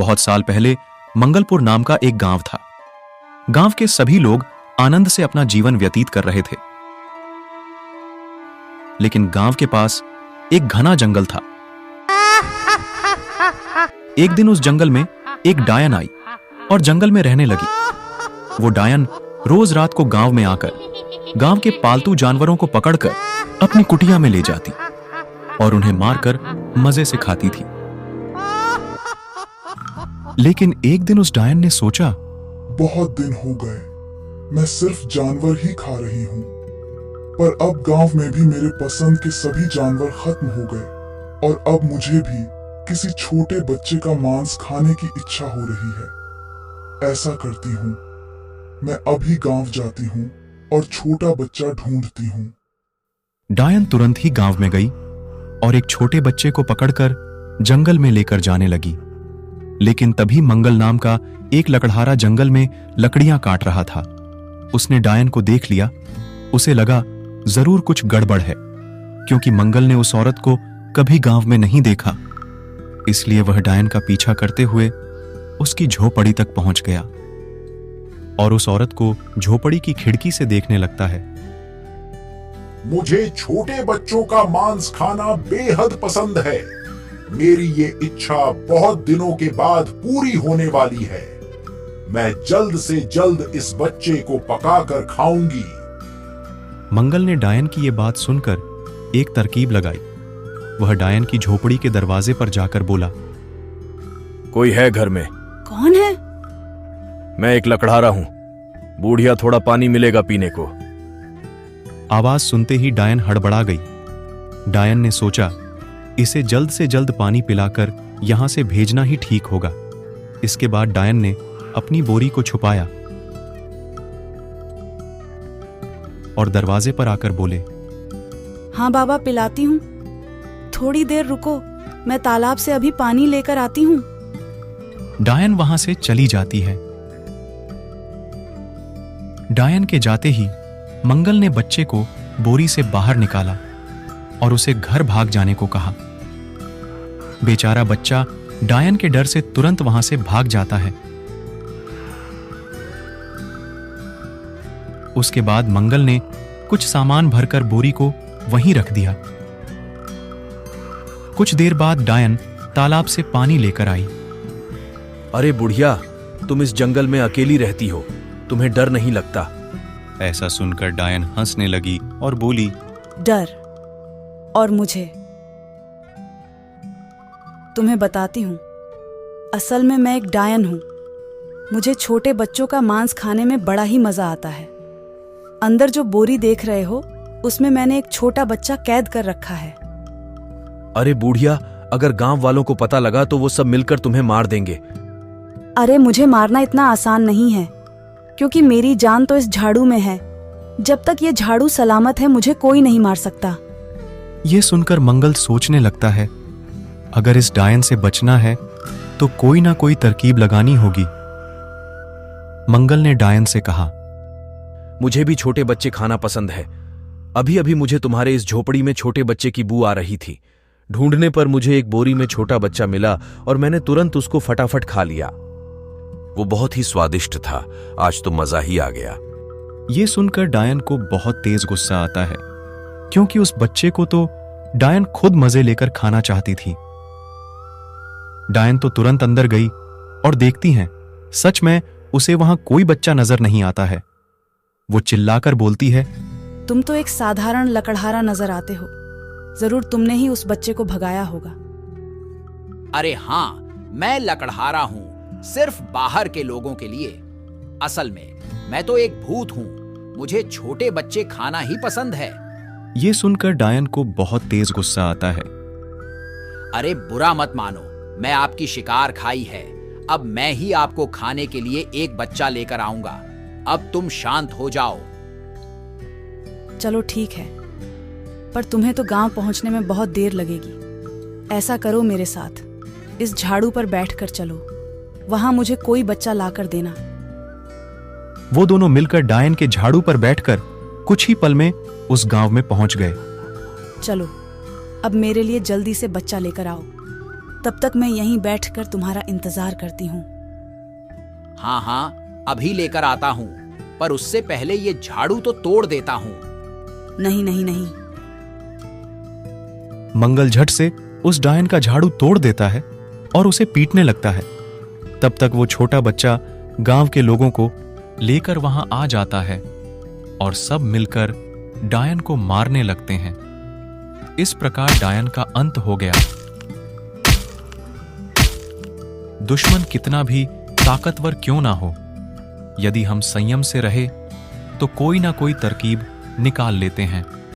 बहुत साल पहले मंगलपुर नाम का एक गांव था। गांव के सभी लोग आनंद से अपना जीवन व्यतीत कर रहे थे। लेकिन गांव के पास एक घना जंगल था। एक दिन उस जंगल में एक डायन आई और जंगल में रहने लगी। वो डायन रोज रात को गांव में आकर गांव के पालतू जानवरों को पकड़कर अपनी कुटिया में ले जाती और उन्हें मारकर मजे से खाती थी। लेकिन एक दिन उस डायन ने सोचा, बहुत दिन हो गए मैं सिर्फ जानवर ही खा रही हूँ, पर अब गांव में भी मेरे पसंद के सभी जानवर खत्म हो गए और अब मुझे भी किसी छोटे बच्चे का मांस खाने की इच्छा हो रही है। ऐसा करती हूँ, मैं अभी गांव जाती हूँ और छोटा बच्चा ढूंढती हूँ। डायन तुरंत ही गांव में गई और एक छोटे बच्चे को पकड़कर जंगल में लेकर जाने लगी। लेकिन तभी मंगल नाम का एक लकड़हारा जंगल में लकड़ियां काट रहा था। उसने डायन को देख लिया। उसे लगा जरूर कुछ गड़बड़ है, क्योंकि मंगल ने उस औरत को कभी गांव में नहीं देखा। इसलिए वह डायन का पीछा करते हुए उसकी झोपड़ी तक पहुंच गया और उस औरत को झोपड़ी की खिड़की से देखने लगता है। मुझे छोटे बच्चों का मांस खाना बेहद पसंद है। मेरी ये इच्छा बहुत दिनों के बाद पूरी होने वाली है। मैं जल्द से जल्द इस बच्चे को पकाकर खाऊंगी। मंगल ने डायन की ये बात सुनकर एक तरकीब लगाई। वह डायन की झोपड़ी के दरवाजे पर जाकर बोला, कोई है घर में? कौन है? मैं एक लकड़हारा हूं। बूढ़िया, थोड़ा पानी मिलेगा पीने को। आवाज सुनते ही डायन हड़बड़ा गई। डायन ने सोचा, इसे जल्द से जल्द पानी पिलाकर यहां से भेजना ही ठीक होगा। इसके बाद डायन ने अपनी बोरी को छुपाया और दरवाजे पर आकर बोले, हाँ बाबा, पिलाती हूँ। थोड़ी देर रुको, मैं तालाब से अभी पानी लेकर आती हूँ। डायन वहां से चली जाती है। डायन के जाते ही मंगल ने बच्चे को बोरी से बाहर निकाला और उसे घर भाग जाने को कहा। बेचारा बच्चा डायन के डर से तुरंत वहां से भाग जाता है। उसके बाद मंगल ने कुछ सामान भरकर बोरी को वहीं रख दिया। कुछ देर बाद डायन तालाब से पानी लेकर आई। अरे बुढ़िया, तुम इस जंगल में अकेली रहती हो, तुम्हें डर नहीं लगता? ऐसा सुनकर डायन हंसने लगी और बोली, डर? और मुझे? तुम्हें बताती हूँ, असल में मैं एक डायन हूँ। मुझे छोटे बच्चों का मांस खाने में बड़ा ही मजा आता है। अंदर जो बोरी देख रहे हो, उसमें मैंने एक छोटा बच्चा कैद कर रखा है। अरे बूढ़िया, अगर गांव वालों को पता लगा तो वो सब मिलकर तुम्हें मार देंगे। अरे मुझे मारना इतना आसान नहीं है, क्योंकि मेरी जान तो इस झाड़ू में है। जब तक ये झाड़ू सलामत है, मुझे कोई नहीं मार सकता। ये सुनकर मंगल सोचने लगता है, अगर इस डायन से बचना है तो कोई ना कोई तरकीब लगानी होगी। मंगल ने डायन से कहा, मुझे भी छोटे बच्चे खाना पसंद है। अभी अभी मुझे तुम्हारे इस झोपड़ी में छोटे बच्चे की बू आ रही थी। ढूंढने पर मुझे एक बोरी में छोटा बच्चा मिला और मैंने तुरंत उसको फटाफट खा लिया। वो बहुत ही स्वादिष्ट था। आज तो मजा ही आ गया। ये सुनकर डायन को बहुत तेज गुस्सा आता है, क्योंकि उस बच्चे को तो डायन खुद मजे लेकर खाना चाहती थी। डायन तो तुरंत अंदर गई और देखती है, सच में उसे वहां कोई बच्चा नजर नहीं आता है। वो चिल्लाकर बोलती है, तुम तो एक साधारण लकड़हारा नजर आते हो। जरूर तुमने ही उस बच्चे को भगाया होगा। अरे हाँ, मैं लकड़हारा हूँ, सिर्फ बाहर के लोगों के लिए। असल में मैं तो एक भूत हूँ। मुझे छोटे बच्चे खाना ही पसंद है। ये सुनकर डायन को बहुत तेज गुस्सा आता है। अरे बुरा मत मानो, मैं आपकी शिकार खाई है। अब मैं ही आपको खाने के लिए एक बच्चा लेकर आऊंगा। अब तुम शांत हो जाओ। चलो ठीक है, पर तुम्हें तो गांव पहुंचने में बहुत देर लगेगी। ऐसा करो, मेरे साथ इस झाड़ू पर बैठकर चलो। वहां मुझे कोई बच्चा लाकर देना। वो दोनों मिलकर डायन के झाड़ू पर बैठकर कुछ ही पल में उस गांव में पहुंच गए। चलो, अब मेरे लिए जल्दी से बच्चा लेकर आओ। तब तक मैं यहीं बैठकर तुम्हारा इंतजार करती हूँ। हाँ हाँ, अभी लेकर आता हूँ, पर उससे पहले ये झाड़ू तो तोड़ देता हूँ। नहीं नहीं नहीं। मंगल झट से उस डायन का झाड़ू तोड़ देता है और उसे पीटने लगता है। तब तक वो छोटा बच्चा गांव के लोगों को लेकर वहां आ जाता है और सब मिलकर डायन को मारने लगते हैं। इस प्रकार डायन का अंत हो गया। दुश्मन कितना भी ताकतवर क्यों ना हो, यदि हम संयम से रहे तो कोई ना कोई तरकीब निकाल लेते हैं।